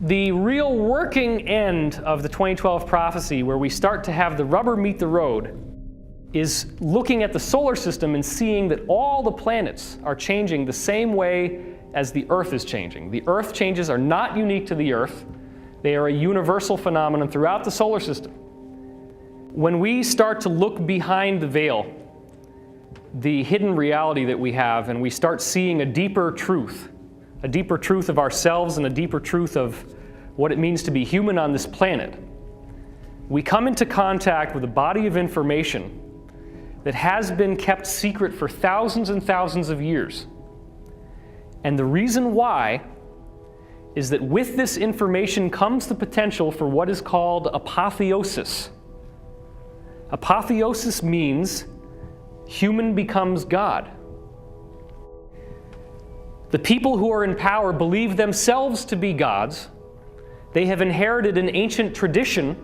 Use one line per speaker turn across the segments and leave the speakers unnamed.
The real working end of the 2012 prophecy, where we start to have the rubber meet the road, is looking at the solar system and seeing that all the planets are changing the same way as the Earth is changing. The Earth changes are not unique to the Earth. They are a universal phenomenon throughout the solar system. When we start to look behind the veil, the hidden reality that we have, and we start seeing a deeper truth of ourselves and a deeper truth of what it means to be human on this planet, we come into contact with a body of information that has been kept secret for thousands and thousands of years. And the reason why is that with this information comes the potential for what is called apotheosis. Apotheosis means human becomes God. The people who are in power believe themselves to be gods. They have inherited an ancient tradition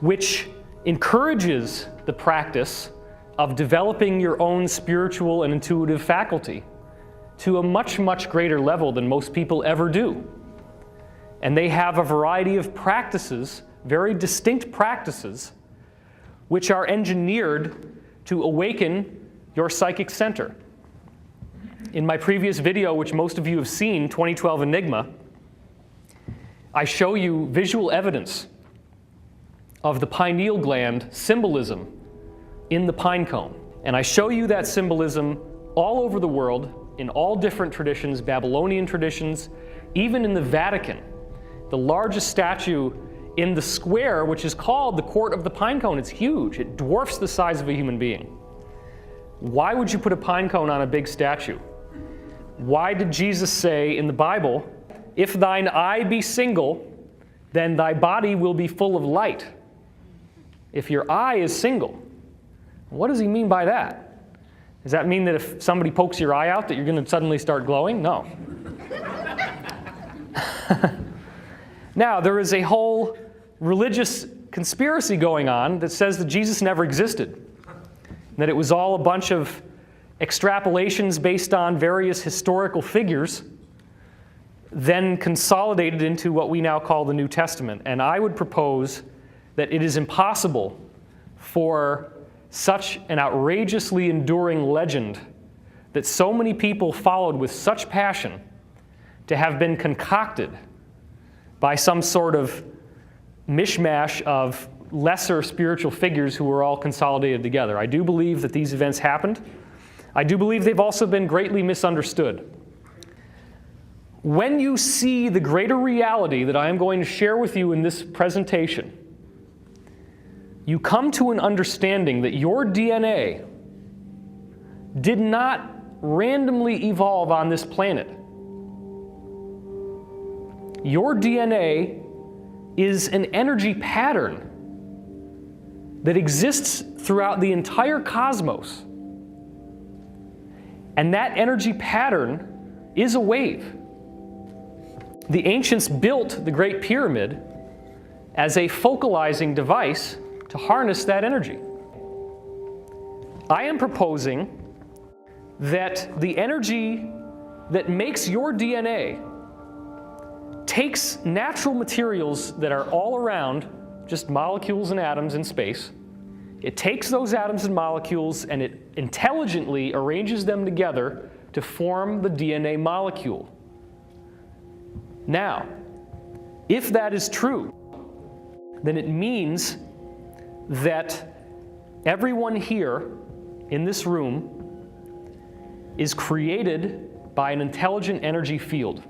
which encourages the practice of developing your own spiritual and intuitive faculty to a much, much greater level than most people ever do. And they have a variety of practices, very distinct practices, which are engineered to awaken your psychic center. In my previous video, which most of you have seen, 2012 Enigma, I show you visual evidence of the pineal gland symbolism in the pine cone. And I show you that symbolism all over the world, in all different traditions, Babylonian traditions, even in the Vatican. The largest statue in the square, which is called the Court of the Pine Cone, it's huge. It dwarfs the size of a human being. Why would you put a pine cone on a big statue? Why did Jesus say in the Bible, "If thine eye be single, then thy body will be full of light"? If your eye is single, what does he mean by that? Does that mean that if somebody pokes your eye out that you're going to suddenly start glowing? No. Now, there is a whole religious conspiracy going on that says that Jesus never existed, that it was all a bunch of extrapolations based on various historical figures, then consolidated into what we now call the New Testament. And I would propose that it is impossible for such an outrageously enduring legend that so many people followed with such passion to have been concocted by some sort of mishmash of lesser spiritual figures who were all consolidated together. I do believe that these events happened. I do believe they've also been greatly misunderstood. When you see the greater reality that I am going to share with you in this presentation, you come to an understanding that your DNA did not randomly evolve on this planet. Your DNA is an energy pattern that exists throughout the entire cosmos. And that energy pattern is a wave. The ancients built the Great Pyramid as a focalizing device to harness that energy. I am proposing that the energy that makes your DNA takes natural materials that are all around, just molecules and atoms in space. It takes those atoms and molecules and it intelligently arranges them together to form the DNA molecule. Now, if that is true, then it means that everyone here in this room is created by an intelligent energy field.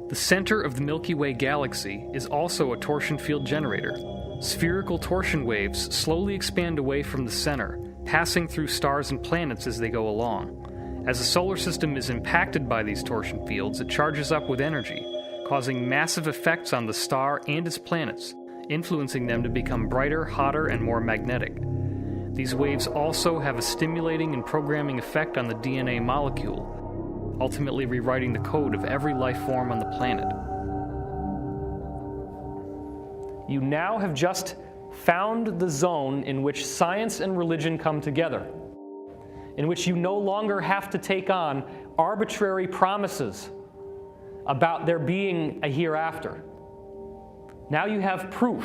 The center of the Milky Way galaxy is also a torsion field generator. Spherical torsion waves slowly expand away from the center, passing through stars and planets as they go along. As the solar system is impacted by these torsion fields, it charges up with energy, causing massive effects on the star and its planets, influencing them to become brighter, hotter, and more magnetic. These waves also have a stimulating and programming effect on the DNA molecule, ultimately rewriting the code of every life form on the planet. You now have just found the zone in which science and religion come together, in which you no longer have to take on arbitrary promises about there being a hereafter. Now you have proof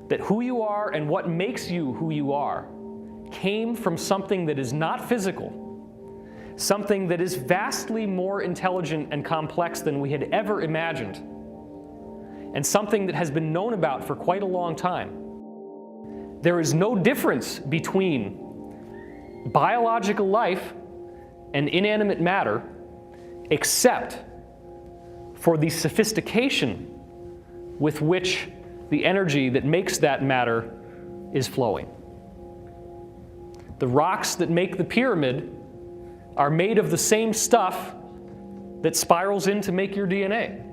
that who you are and what makes you who you are came from something that is not physical, something that is vastly more intelligent and complex than we had ever imagined, and something that has been known about for quite a long time. There is no difference between biological life and inanimate matter except for the sophistication with which the energy that makes that matter is flowing. The rocks that make the pyramid are made of the same stuff that spirals in to make your DNA.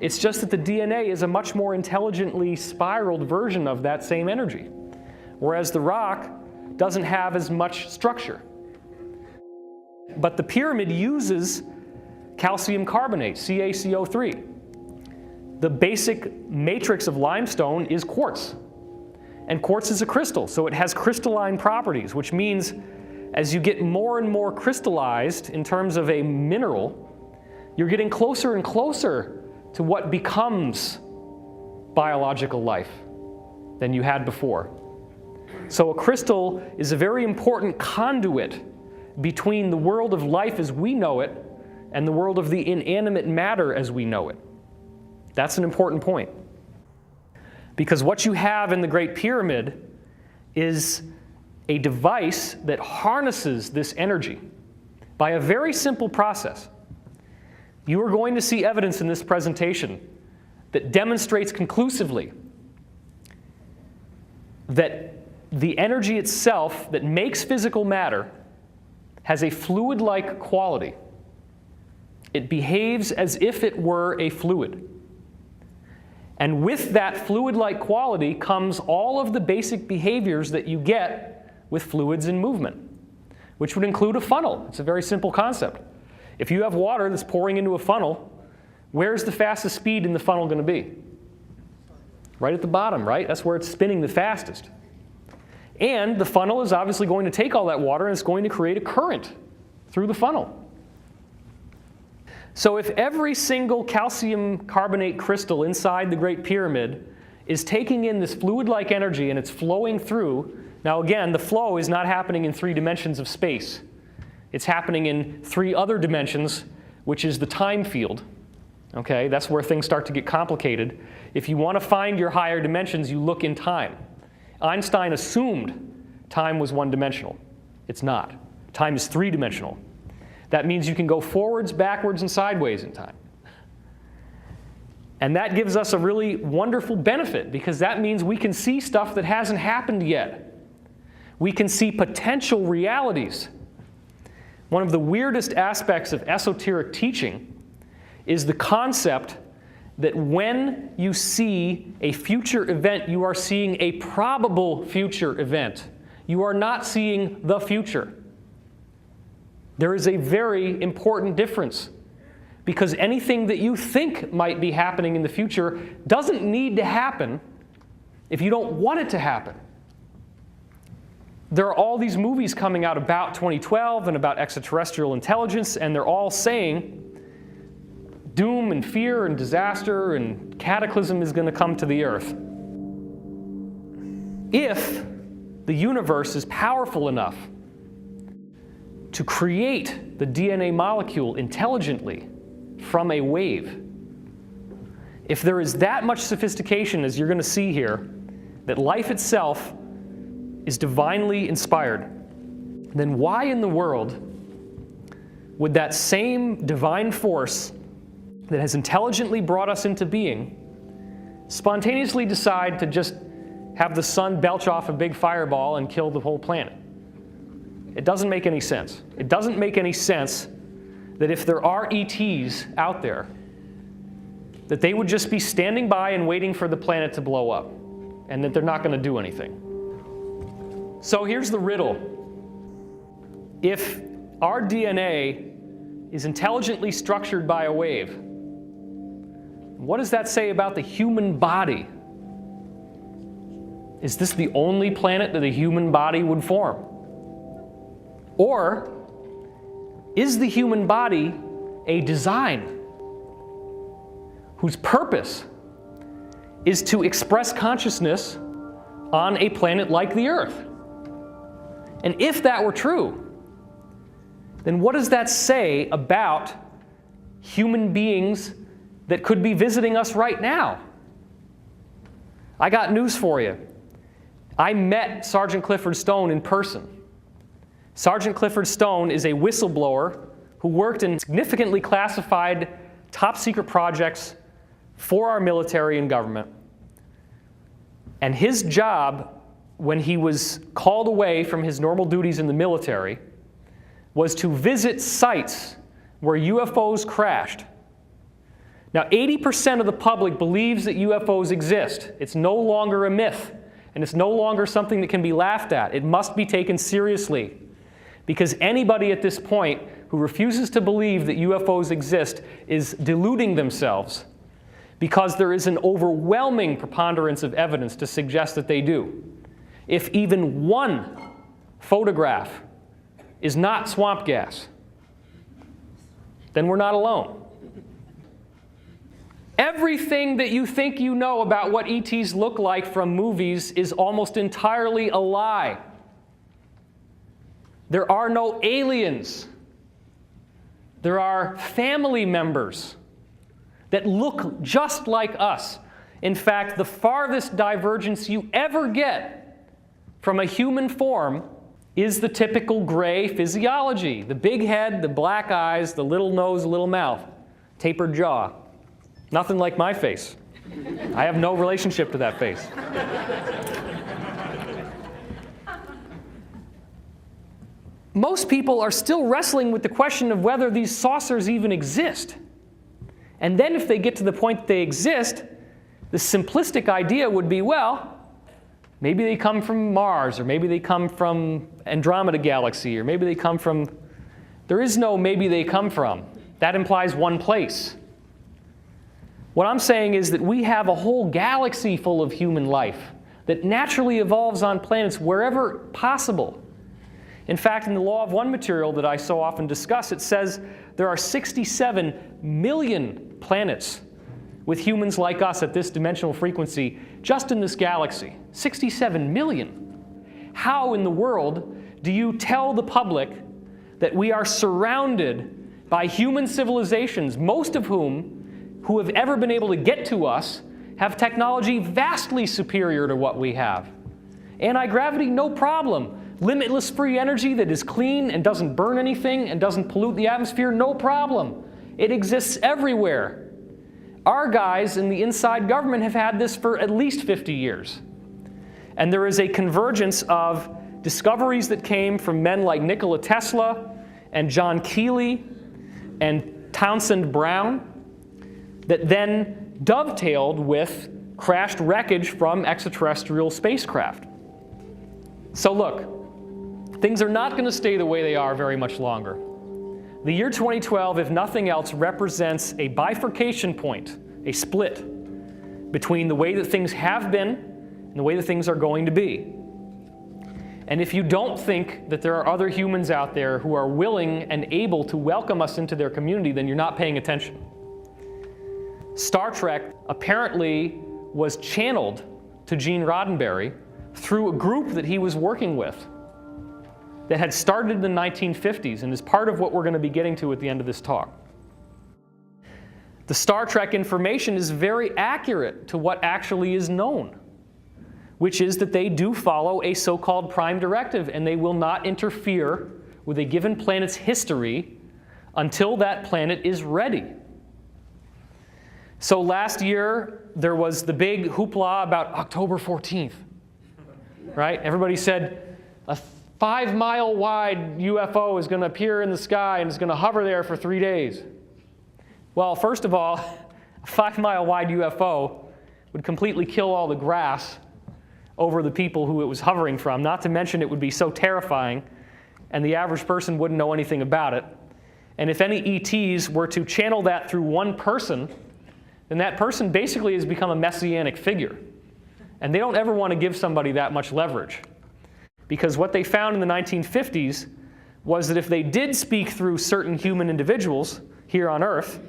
It's just that the DNA is a much more intelligently spiraled version of that same energy, whereas the rock doesn't have as much structure. But the pyramid uses calcium carbonate, CaCO3. The basic matrix of limestone is quartz. And quartz is a crystal, so it has crystalline properties, which means as you get more and more crystallized in terms of a mineral, you're getting closer and closer to what becomes biological life than you had before. So a crystal is a very important conduit between the world of life as we know it and the world of the inanimate matter as we know it. That's an important point. Because what you have in the Great Pyramid is a device that harnesses this energy by a very simple process. You are going to see evidence in this presentation that demonstrates conclusively that the energy itself that makes physical matter has a fluid-like quality. It behaves as if it were a fluid. And with that fluid-like quality comes all of the basic behaviors that you get with fluids in movement, which would include a funnel. It's a very simple concept. If you have water that's pouring into a funnel, where's the fastest speed in the funnel going to be? Right at the bottom, right? That's where it's spinning the fastest. And the funnel is obviously going to take all that water and it's going to create a current through the funnel. So if every single calcium carbonate crystal inside the Great Pyramid is taking in this fluid-like energy and it's flowing through, now again, the flow is not happening in 3 dimensions of space. It's happening in 3 other dimensions, which is the time field. Okay, that's where things start to get complicated. If you want to find your higher dimensions, you look in time. Einstein assumed time was 1-dimensional. It's not. Time is 3-dimensional. That means you can go forwards, backwards, and sideways in time. And that gives us a really wonderful benefit because that means we can see stuff that hasn't happened yet. We can see potential realities. One of the weirdest aspects of esoteric teaching is the concept that when you see a future event, you are seeing a probable future event. You are not seeing the future. There is a very important difference because anything that you think might be happening in the future doesn't need to happen if you don't want it to happen. There are all these movies coming out about 2012 and about extraterrestrial intelligence, and they're all saying doom and fear and disaster and cataclysm is going to come to the earth. If the universe is powerful enough to create the DNA molecule intelligently from a wave, if there is that much sophistication, as you're going to see here, that life itself is divinely inspired, then why in the world would that same divine force that has intelligently brought us into being spontaneously decide to just have the sun belch off a big fireball and kill the whole planet? It doesn't make any sense. It doesn't make any sense that if there are ETs out there, that they would just be standing by and waiting for the planet to blow up, and that they're not going to do anything. So here's the riddle. If our DNA is intelligently structured by a wave, what does that say about the human body? Is this the only planet that a human body would form? Or is the human body a design whose purpose is to express consciousness on a planet like the Earth. And if that were true, then what does that say about human beings that could be visiting us right now? I got news for you. I met Sergeant Clifford Stone in person. Sergeant Clifford Stone is a whistleblower who worked in significantly classified top-secret projects for our military and government. And his job, when he was called away from his normal duties in the military, was to visit sites where UFOs crashed. Now, 80% of the public believes that UFOs exist. It's no longer a myth, and it's no longer something that can be laughed at. It must be taken seriously, because anybody at this point who refuses to believe that UFOs exist is deluding themselves, because there is an overwhelming preponderance of evidence to suggest that they do. If even one photograph is not swamp gas, then we're not alone. Everything that you think you know about what ETs look like from movies is almost entirely a lie. There are no aliens. There are family members that look just like us. In fact, the farthest divergence you ever get from a human form is the typical gray physiology. The big head, the black eyes, the little nose, little mouth, tapered jaw. Nothing like my face. I have no relationship to that face. Most people are still wrestling with the question of whether these saucers even exist. And then if they get to the point that they exist, the simplistic idea would be, well, maybe they come from Mars, or maybe they come from Andromeda Galaxy, or maybe they come from... There is no maybe they come from. That implies one place. What I'm saying is that we have a whole galaxy full of human life that naturally evolves on planets wherever possible. In fact, in the Law of One material that I so often discuss, it says there are 67 million planets with humans like us at this dimensional frequency just in this galaxy. 67 million. How in the world do you tell the public that we are surrounded by human civilizations, most of whom, who have ever been able to get to us, have technology vastly superior to what we have? Anti-gravity, no problem. Limitless free energy that is clean and doesn't burn anything and doesn't pollute the atmosphere, no problem. It exists everywhere. Our guys in the inside government have had this for at least 50 years. And there is a convergence of discoveries that came from men like Nikola Tesla and John Keely and Townsend Brown that then dovetailed with crashed wreckage from extraterrestrial spacecraft. So look, things are not going to stay the way they are very much longer. The year 2012, if nothing else, represents a bifurcation point, a split between the way that things have been and the way that things are going to be. And if you don't think that there are other humans out there who are willing and able to welcome us into their community, then you're not paying attention. Star Trek apparently was channeled to Gene Roddenberry through a group that he was working with that had started in the 1950s and is part of what we're going to be getting to at the end of this talk. The Star Trek information is very accurate to what actually is known, which is that they do follow a so-called prime directive, and they will not interfere with a given planet's history until that planet is ready. So last year, there was the big hoopla about October 14th, right? Everybody said, a 5-mile wide UFO is going to appear in the sky and it's going to hover there for 3 days. Well, first of all, a 5-mile wide UFO would completely kill all the grass over the people who it was hovering from, not to mention it would be so terrifying and the average person wouldn't know anything about it. And if any ETs were to channel that through one person, then that person basically has become a messianic figure. And they don't ever want to give somebody that much leverage. Because what they found in the 1950s was that if they did speak through certain human individuals, here on earth,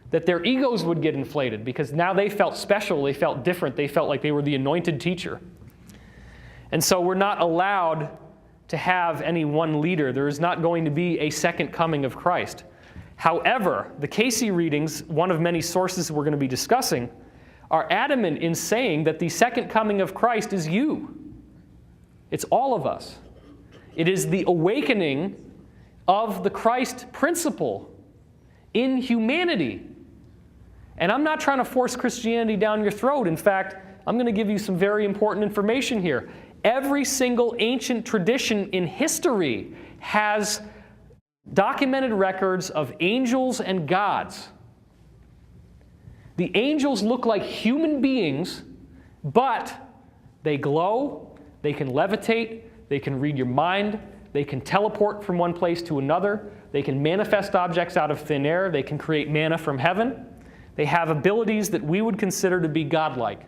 that their egos would get inflated because now they felt special, they felt different, they felt like they were the anointed teacher. And so we're not allowed to have any one leader. There is not going to be a second coming of Christ. However, the Casey readings, one of many sources we're going to be discussing, are adamant in saying that the second coming of Christ is you. It's all of us. It is the awakening of the Christ principle in humanity. And I'm not trying to force Christianity down your throat. In fact, I'm going to give you some very important information here. Every single ancient tradition in history has documented records of angels and gods. The angels look like human beings, but they glow, they can levitate, they can read your mind, they can teleport from one place to another, they can manifest objects out of thin air, they can create manna from heaven. They have abilities that we would consider to be godlike.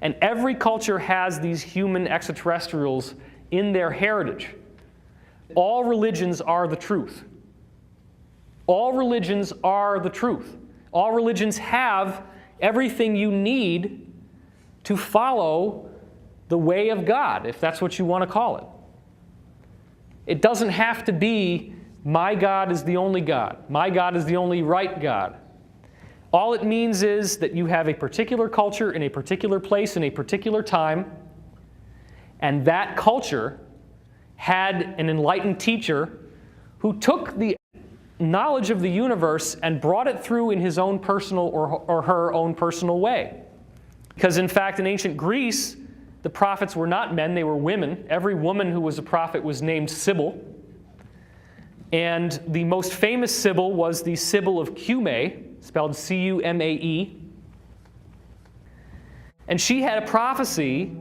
And every culture has these human extraterrestrials in their heritage. All religions are the truth. All religions are the truth. All religions have everything you need to follow the way of God, if that's what you want to call it. It doesn't have to be, my God is the only God. My God is the only right God. All it means is that you have a particular culture in a particular place in a particular time, and that culture had an enlightened teacher who took the knowledge of the universe and brought it through in his own personal or her own personal way. Because in fact, in ancient Greece, the prophets were not men, they were women. Every woman who was a prophet was named Sibyl. And the most famous Sibyl was the Sibyl of Cumae, spelled C-U-M-A-E. And she had a prophecy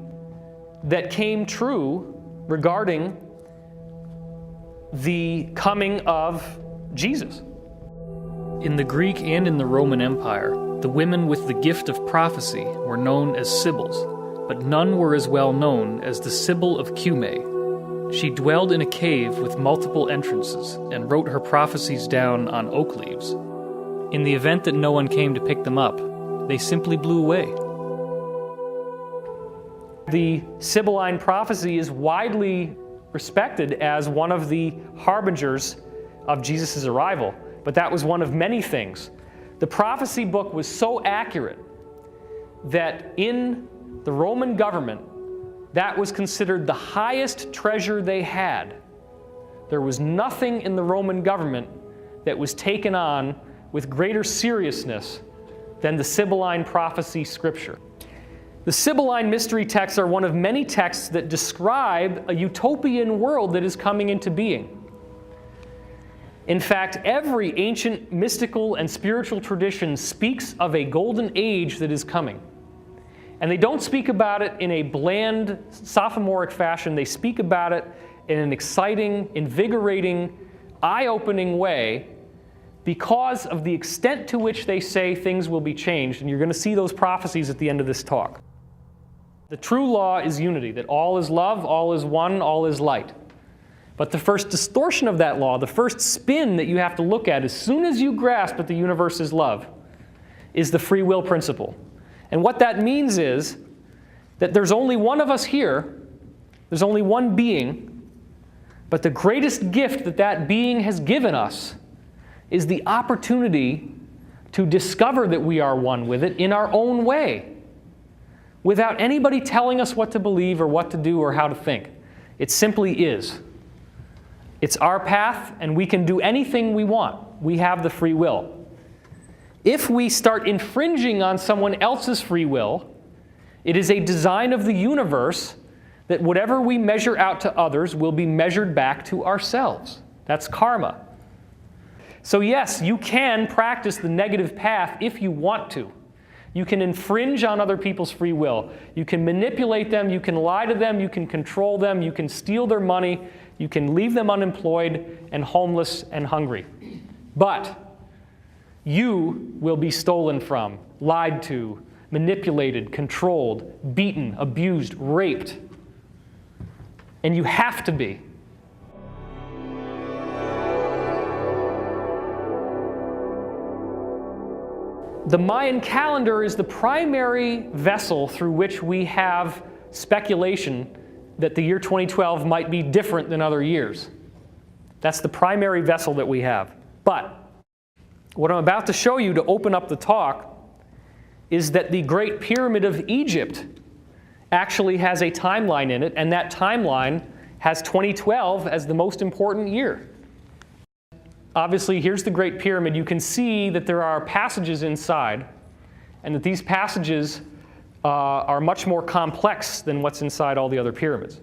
that came true regarding the coming of Jesus. In the Greek and in the Roman Empire, the women with the gift of prophecy were known as Sibyls, but none were as well known as the Sibyl of Cumae. She dwelled in a cave with multiple entrances and wrote her prophecies down on oak leaves. In the event that no one came to pick them up, they simply blew away. The Sibylline prophecy is widely respected as one of the harbingers of Jesus' arrival, but that was one of many things. The prophecy book was so accurate that in the Roman government, that was considered the highest treasure they had. There was nothing in the Roman government that was taken on with greater seriousness than the Sibylline prophecy scripture. The Sibylline mystery texts are one of many texts that describe a utopian world that is coming into being. In fact, every ancient mystical and spiritual tradition speaks of a golden age that is coming. And they don't speak about it in a bland, sophomoric fashion. They speak about it in an exciting, invigorating, eye-opening way because of the extent to which they say things will be changed. And you're going to see those prophecies at the end of this talk. The true law is unity, that all is love, all is one, all is light. But the first distortion of that law, the first spin that you have to look at as soon as you grasp that the universe is love, is the free will principle. And what that means is that there's only one of us here, there's only one being, but the greatest gift that that being has given us is the opportunity to discover that we are one with it in our own way, without anybody telling us what to believe or what to do or how to think. It simply is. It's our path, and we can do anything we want. We have the free will. If we start infringing on someone else's free will, it is a design of the universe that whatever we measure out to others will be measured back to ourselves. That's karma. So yes, you can practice the negative path if you want to. You can infringe on other people's free will. You can manipulate them, you can lie to them, you can control them, you can steal their money, you can leave them unemployed and homeless and hungry. But you will be stolen from, lied to, manipulated, controlled, beaten, abused, raped. And you have to be. The Mayan calendar is the primary vessel through which we have speculation that the year 2012 might be different than other years. That's the primary vessel that we have. But what I'm about to show you to open up the talk is that the Great Pyramid of Egypt actually has a timeline in it, and that timeline has 2012 as the most important year. Obviously, here's the Great Pyramid. You can see that there are passages inside, and that these passages are much more complex than what's inside all the other pyramids.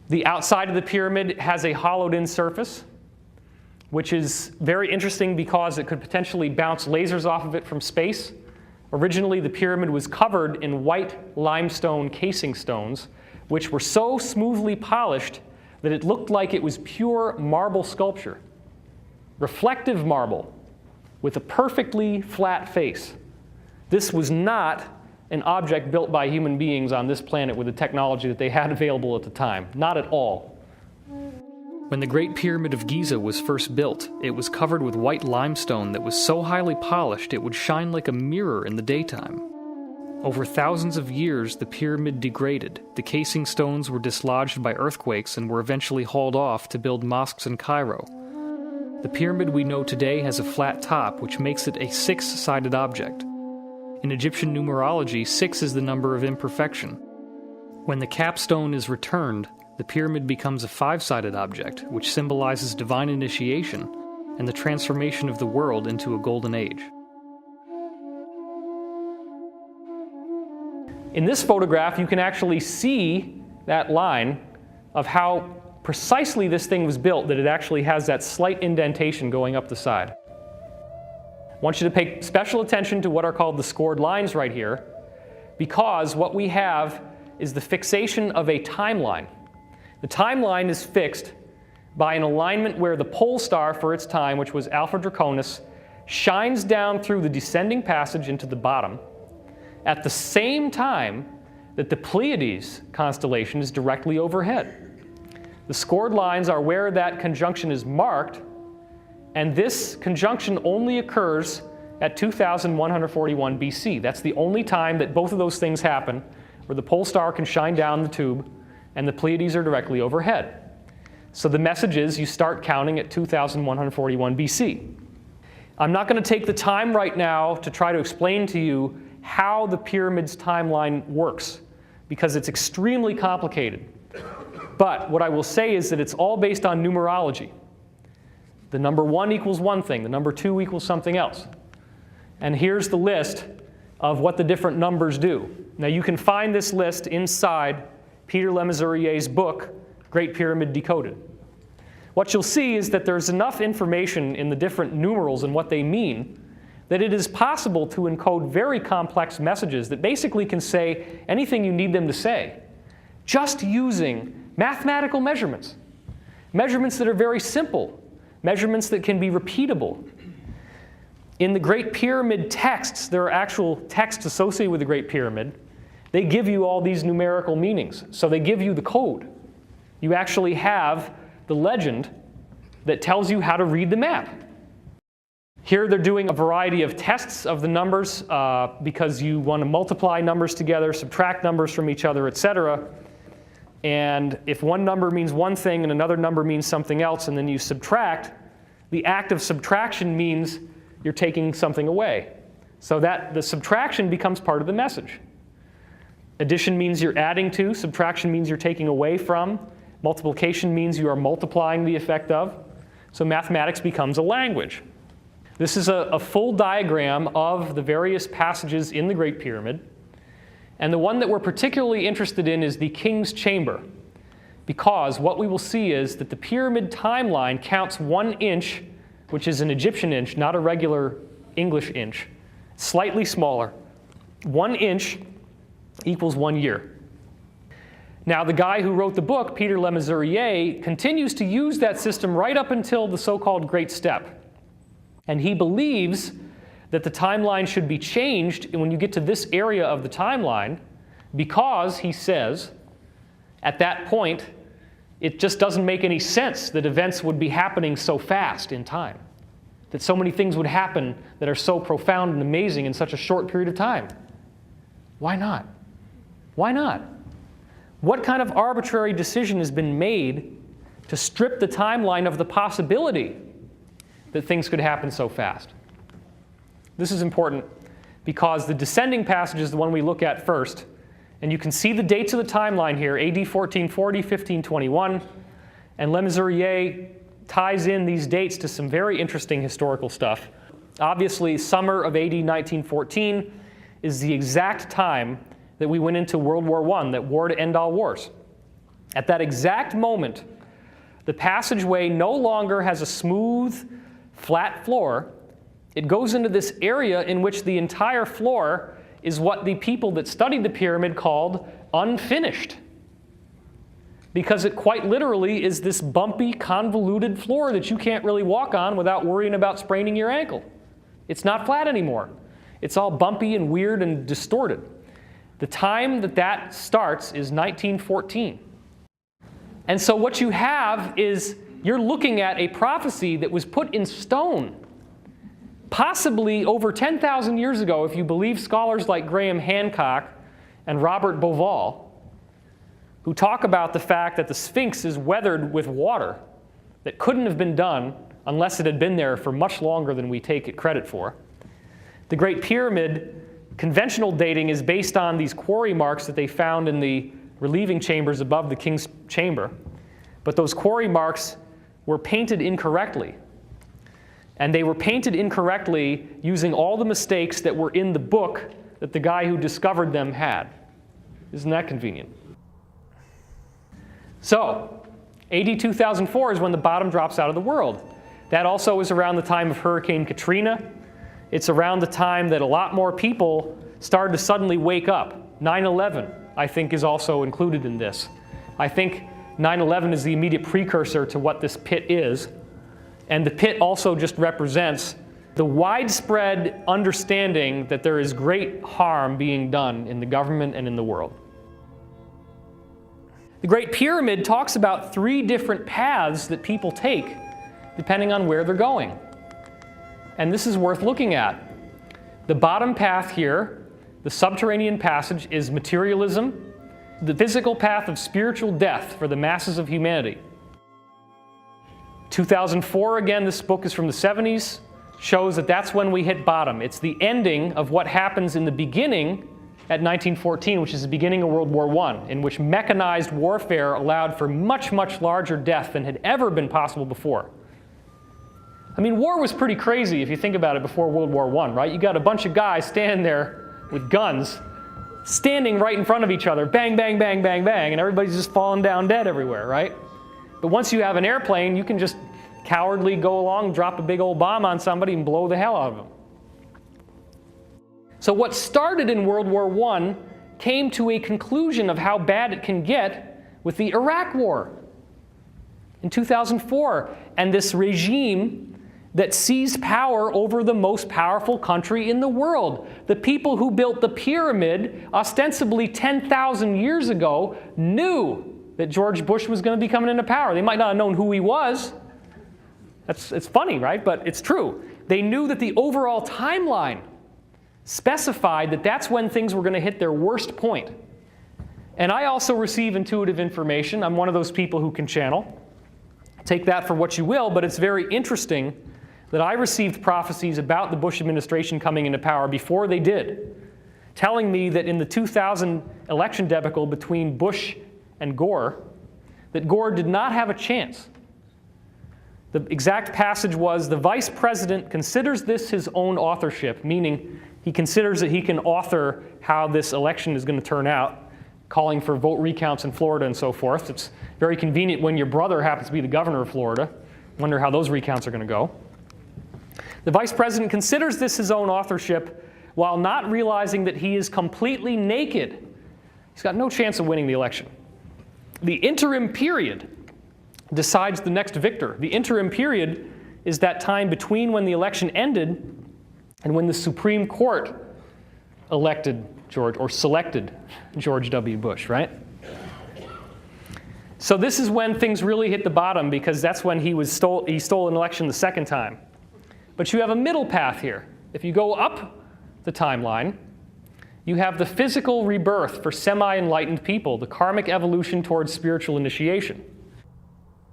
The outside of the pyramid has a hollowed-in surface, which is very interesting because it could potentially bounce lasers off of it from space. Originally, the pyramid was covered in white limestone casing stones, which were so smoothly polished that it looked like it was pure marble sculpture, reflective marble with a perfectly flat face. This was not an object built by human beings on this planet with the technology that they had available at the time. Not at all. When the Great Pyramid of Giza was first built, it was covered with white limestone that was so highly polished it would shine like a mirror in the daytime. Over thousands of years, the pyramid degraded. The casing stones were dislodged by earthquakes and were eventually hauled off to build mosques in Cairo. The pyramid we know today has a flat top, which makes it a six-sided object. In Egyptian numerology, 6 is the number of imperfection. When the capstone is returned, the pyramid becomes a 5-sided object, which symbolizes divine initiation and the transformation of the world into a golden age. In this photograph, you can actually see that line of how precisely this thing was built, that it actually has that slight indentation going up the side. I want you to pay special attention to what are called the scored lines right here, because what we have is the fixation of a timeline. The timeline is fixed by an alignment where the pole star for its time, which was Alpha Draconis, shines down through the descending passage into the bottom at the same time that the Pleiades constellation is directly overhead. The scored lines are where that conjunction is marked, and this conjunction only occurs at 2141 BC. That's the only time that both of those things happen, where the pole star can shine down the tube and the Pleiades are directly overhead. So the message is you start counting at 2141 BC. I'm not going to take the time right now to try to explain to you how the pyramid's timeline works, because it's extremely complicated. But what I will say is that it's all based on numerology. The number 1 equals one thing, the number 2 equals something else. And here's the list of what the different numbers do. Now you can find this list inside Peter Lemaisurier's book, Great Pyramid Decoded. What you'll see is that there's enough information in the different numerals and what they mean that it is possible to encode very complex messages that basically can say anything you need them to say, just using mathematical measurements. Measurements that are very simple, measurements that can be repeatable. In the Great Pyramid texts, there are actual texts associated with the Great Pyramid. They give you all these numerical meanings. So they give you the code. You actually have the legend that tells you how to read the map. Here they're doing a variety of tests of the numbers because you want to multiply numbers together, subtract numbers from each other, etc. And if one number means one thing and another number means something else, and then you subtract, the act of subtraction means you're taking something away. So that the subtraction becomes part of the message. Addition means you're adding to, subtraction means you're taking away from, multiplication means you are multiplying the effect of. So mathematics becomes a language. This is a full diagram of the various passages in the Great Pyramid. And the one that we're particularly interested in is the King's Chamber, because what we will see is that the pyramid timeline counts 1 inch, which is an Egyptian inch, not a regular English inch, slightly smaller. 1 inch equals 1 year. Now, the guy who wrote the book, Peter Lemaisurrier, continues to use that system right up until the so-called Great Step. And he believes that the timeline should be changed when you get to this area of the timeline, because, he says, at that point, it just doesn't make any sense that events would be happening so fast in time. that so many things would happen that are so profound and amazing in such a short period of time? Why not? Why not? What kind of arbitrary decision has been made to strip the timeline of the possibility that things could happen so fast? This is important because the descending passage is the one we look at first. And you can see the dates of the timeline here, AD 1440, 1521. And Le Mesurier ties in these dates to some very interesting historical stuff. Obviously, summer of AD 1914 is the exact time that we went into World War I, that war to end all wars. At that exact moment, the passageway no longer has a smooth, flat floor. It goes into this area in which the entire floor is what the people that studied the pyramid called unfinished. Because it quite literally is this bumpy, convoluted floor that you can't really walk on without worrying about spraining your ankle. It's not flat anymore. It's all bumpy and weird and distorted. The time that that starts is 1914. And so what you have is you're looking at a prophecy that was put in stone, possibly over 10,000 years ago, if you believe scholars like Graham Hancock and Robert Bauval, who talk about the fact that the Sphinx is weathered with water that couldn't have been done unless it had been there for much longer than we take it credit for. The Great Pyramid, conventional dating is based on these quarry marks that they found in the relieving chambers above the king's chamber. But those quarry marks were painted incorrectly. And they were painted incorrectly using all the mistakes that were in the book that the guy who discovered them had. Isn't that convenient? So, AD 2004 is when the bottom drops out of the world. That also is around the time of Hurricane Katrina. It's around the time that a lot more people started to suddenly wake up. 9/11, I think, is also included in this. I think 9/11 is the immediate precursor to what this pit is. And the pit also just represents the widespread understanding that there is great harm being done in the government and in the world. The Great Pyramid talks about 3 different paths that people take depending on where they're going. And this is worth looking at. The bottom path here, the subterranean passage, is materialism, the physical path of spiritual death for the masses of humanity. 2004, again, this book is from the 70s, shows that that's when we hit bottom. It's the ending of what happens in the beginning at 1914, which is the beginning of World War I, in which mechanized warfare allowed for much, much larger death than had ever been possible before. I mean, war was pretty crazy if you think about it before World War I, right? You got a bunch of guys standing there with guns, standing right in front of each other, bang, bang, bang, bang, bang, and everybody's just falling down dead everywhere, right? But once you have an airplane, you can just cowardly go along, drop a big old bomb on somebody, and blow the hell out of them. So what started in World War I came to a conclusion of how bad it can get with the Iraq War in 2004, and this regime that seized power over the most powerful country in the world. The people who built the pyramid, ostensibly 10,000 years ago, knew that George Bush was going to be coming into power. They might not have known who he was. It's funny, right? But it's true. They knew that the overall timeline specified that that's when things were going to hit their worst point. And I also receive intuitive information. I'm one of those people who can channel. Take that for what you will, but it's very interesting that I received prophecies about the Bush administration coming into power before they did, telling me that in the 2000 election debacle between Bush and Gore, that Gore did not have a chance. The exact passage was, the vice president considers this his own authorship, meaning he considers that he can author how this election is going to turn out, calling for vote recounts in Florida and so forth. It's very convenient when your brother happens to be the governor of Florida. Wonder how those recounts are going to go. The vice president considers this his own authorship while not realizing that he is completely naked. He's got no chance of winning the election. The interim period decides the next victor. The interim period is that time between when the election ended and when the Supreme Court elected George, or selected George W. Bush, right? So this is when things really hit the bottom, because that's when he stole an election the second time. But you have a middle path here. If you go up the timeline, you have the physical rebirth for semi-enlightened people, the karmic evolution towards spiritual initiation.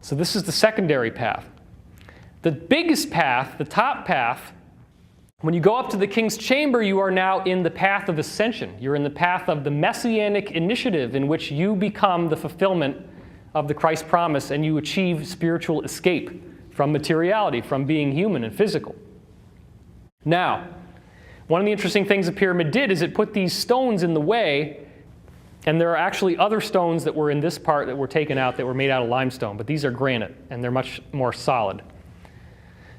So this is the secondary path. The biggest path, the top path, when you go up to the King's Chamber, you are now in the path of ascension. You're in the path of the messianic initiative in which you become the fulfillment of the Christ promise and you achieve spiritual escape from materiality, from being human and physical. Now, one of the interesting things the pyramid did is it put these stones in the way, and there are actually other stones that were in this part that were taken out that were made out of limestone, but these are granite, and they're much more solid.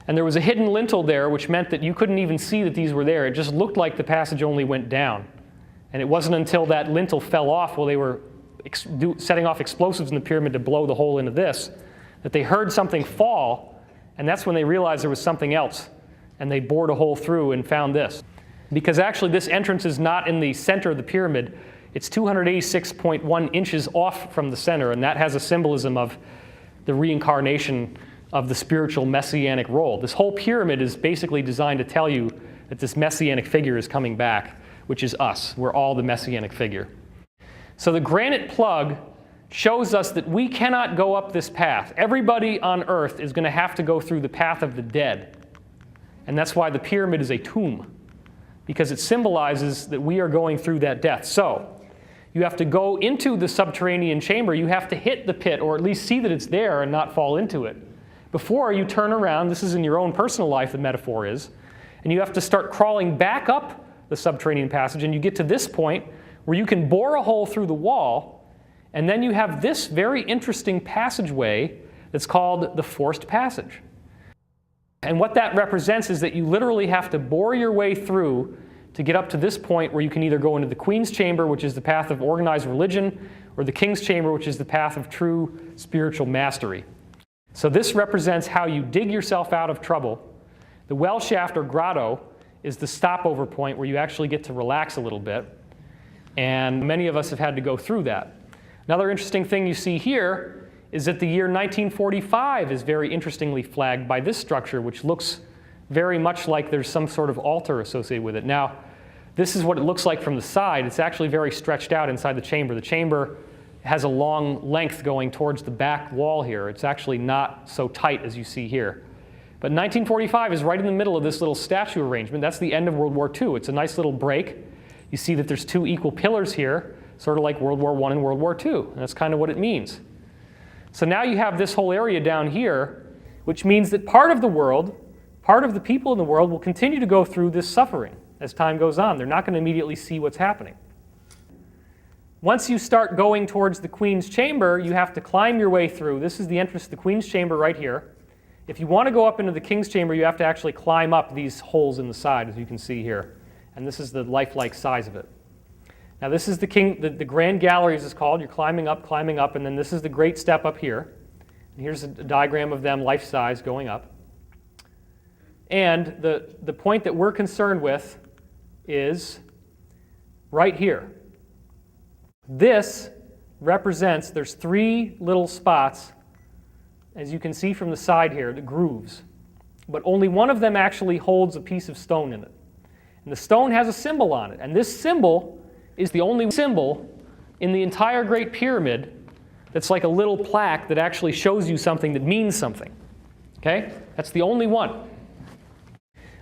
And there was a hidden lintel there, which meant that you couldn't even see that these were there. It just looked like the passage only went down. And it wasn't until that lintel fell off while they were setting off explosives in the pyramid to blow the hole into this, that they heard something fall, and that's when they realized there was something else. And they bored a hole through and found this. Because actually this entrance is not in the center of the pyramid. It's 286.1 inches off from the center, and that has a symbolism of the reincarnation of the spiritual messianic role. This whole pyramid is basically designed to tell you that this messianic figure is coming back, which is us. We're all the messianic figure. So the granite plug shows us that we cannot go up this path. Everybody on earth is going to have to go through the path of the dead. And that's why the pyramid is a tomb, because it symbolizes that we are going through that death. So you have to go into the subterranean chamber. You have to hit the pit, or at least see that it's there and not fall into it, before you turn around. This is in your own personal life, the metaphor is. And you have to start crawling back up the subterranean passage, and you get to this point where you can bore a hole through the wall, and then you have this very interesting passageway that's called the forced passage. And what that represents is that you literally have to bore your way through to get up to this point where you can either go into the Queen's Chamber, which is the path of organized religion, or the King's Chamber, which is the path of true spiritual mastery. So this represents how you dig yourself out of trouble. The well shaft or grotto is the stopover point where you actually get to relax a little bit. And many of us have had to go through that. Another interesting thing you see here is that the year 1945 is very interestingly flagged by this structure, which looks very much like there's some sort of altar associated with it. Now, this is what it looks like from the side. It's actually very stretched out inside the chamber. The chamber has a long length going towards the back wall here. It's actually not so tight as you see here. But 1945 is right in the middle of this little statue arrangement. That's the end of World War II. It's a nice little break. You see that there's two equal pillars here, sort of like World War I and World War II. And that's kind of what it means. So now you have this whole area down here, which means that part of the world, part of the people in the world will continue to go through this suffering as time goes on. They're not going to immediately see what's happening. Once you start going towards the Queen's Chamber, you have to climb your way through. This is the entrance to the Queen's Chamber right here. If you want to go up into the King's Chamber, you have to actually climb up these holes in the side, as you can see here. And this is the lifelike size of it. Now this is the Grand Gallery, as it's called. You're climbing up, and then this is the great step up here. And here's a diagram of them life-size going up. And the point that we're concerned with is right here. This represents, there's three little spots, as you can see from the side here, the grooves. But only one of them actually holds a piece of stone in it. And the stone has a symbol on it. And this symbol is the only symbol in the entire Great Pyramid that's like a little plaque that actually shows you something that means something. Okay? That's the only one.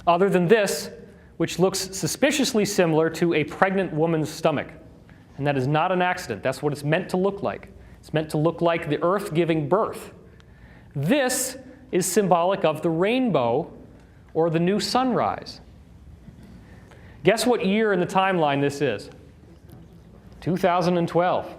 Other than this, which looks suspiciously similar to a pregnant woman's stomach. And that is not an accident. That's what it's meant to look like. It's meant to look like the earth giving birth. This is symbolic of the rainbow or the new sunrise. Guess what year in the timeline this is? 2012.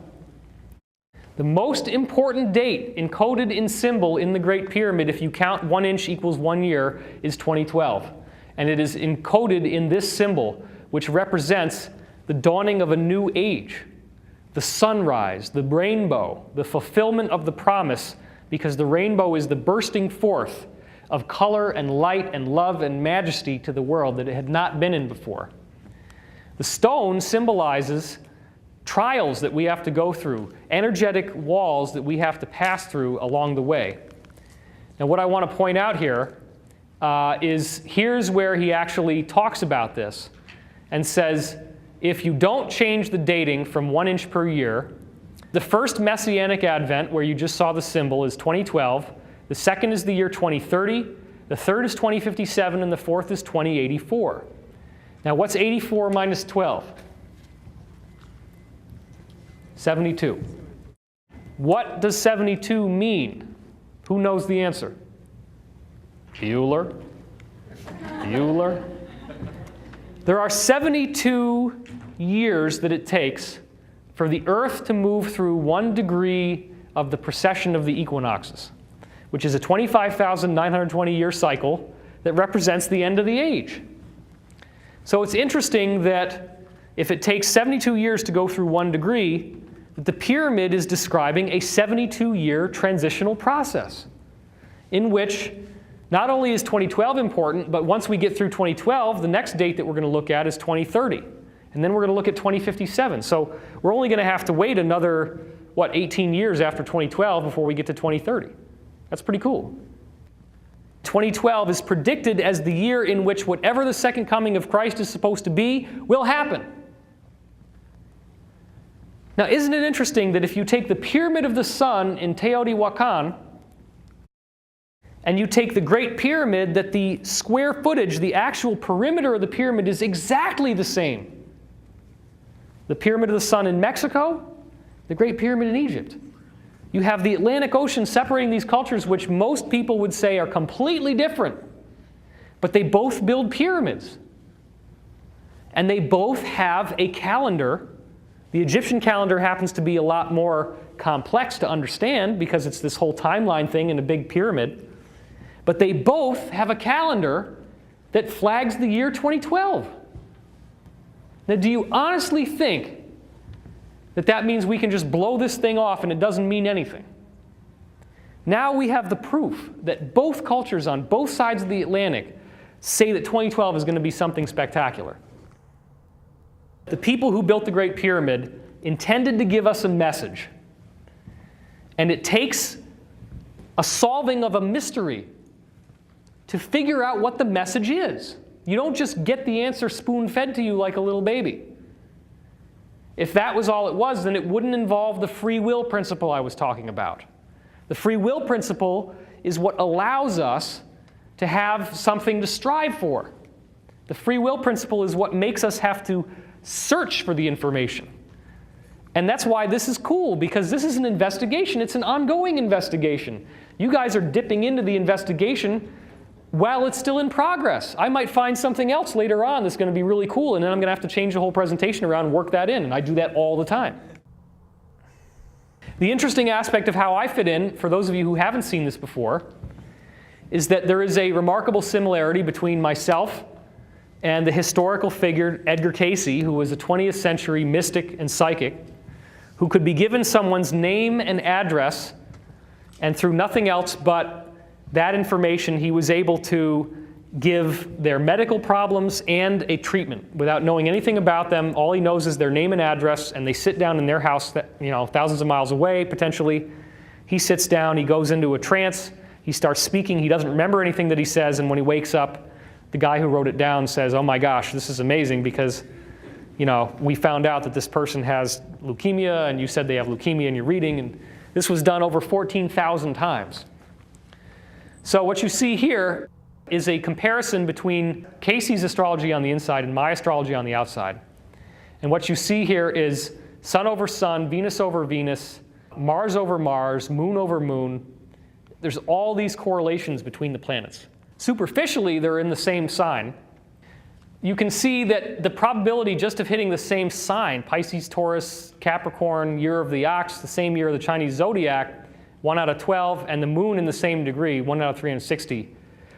The most important date encoded in symbol in the Great Pyramid, if you count 1 inch equals 1 year, is 2012. And it is encoded in this symbol, which represents the dawning of a new age, the sunrise, the rainbow, the fulfillment of the promise, because the rainbow is the bursting forth of color and light and love and majesty to the world that it had not been in before. The stone symbolizes trials that we have to go through, energetic walls that we have to pass through along the way. Now what I want to point out here here's where he actually talks about this and says, if you don't change the dating from 1 inch per year, the first Messianic Advent, where you just saw the symbol, is 2012. The second is the year 2030. The third is 2057, and the fourth is 2084. Now, what's 84 minus 12? 72. What does 72 mean? Who knows the answer? Bueller? Bueller? There are 72 years that it takes for the Earth to move through 1 degree of the precession of the equinoxes, which is a 25,920-year cycle that represents the end of the age. So it's interesting that if it takes 72 years to go through 1 degree, that the pyramid is describing a 72-year transitional process in which not only is 2012 important, but once we get through 2012, the next date that we're going to look at is 2030. And then we're going to look at 2057. So we're only going to have to wait another, 18 years after 2012 before we get to 2030. That's pretty cool. 2012 is predicted as the year in which whatever the second coming of Christ is supposed to be will happen. Now, isn't it interesting that if you take the Pyramid of the Sun in Teotihuacan and you take the Great Pyramid, that the square footage, the actual perimeter of the pyramid is exactly the same? The Pyramid of the Sun in Mexico, the Great Pyramid in Egypt. You have the Atlantic Ocean separating these cultures, which most people would say are completely different. But they both build pyramids. And they both have a calendar. The Egyptian calendar happens to be a lot more complex to understand because it's this whole timeline thing in a big pyramid. But they both have a calendar that flags the year 2012. Now, do you honestly think that that means we can just blow this thing off and it doesn't mean anything? Now we have the proof that both cultures on both sides of the Atlantic say that 2012 is going to be something spectacular. The people who built the Great Pyramid intended to give us a message. And it takes a solving of a mystery to figure out what the message is. You don't just get the answer spoon-fed to you like a little baby. If that was all it was, then it wouldn't involve the free will principle I was talking about. The free will principle is what allows us to have something to strive for. The free will principle is what makes us have to search for the information. And that's why this is cool, because this is an investigation. It's an ongoing investigation. You guys are dipping into the investigation while it's still in progress. I might find something else later on that's going to be really cool, and then I'm going to have to change the whole presentation around and work that in, and I do that all the time. The interesting aspect of how I fit in, for those of you who haven't seen this before, is that there is a remarkable similarity between myself and the historical figure Edgar Cayce, who was a 20th century mystic and psychic, who could be given someone's name and address, and through nothing else but that information, he was able to give their medical problems and a treatment without knowing anything about them. All he knows is their name and address, and they sit down in their house, thousands of miles away, potentially. He sits down, he goes into a trance, he starts speaking, he doesn't remember anything that he says, and when he wakes up, the guy who wrote it down says, "Oh my gosh, this is amazing because, we found out that this person has leukemia, and you said they have leukemia in your reading," and this was done over 14,000 times. So what you see here is a comparison between Cayce's astrology on the inside and my astrology on the outside. And what you see here is Sun over Sun, Venus over Venus, Mars over Mars, Moon over Moon. There's all these correlations between the planets. Superficially, they're in the same sign. You can see that the probability just of hitting the same sign, Pisces, Taurus, Capricorn, year of the ox, the same year of the Chinese zodiac, 1 out of 12, and the moon in the same degree, 1 out of 360.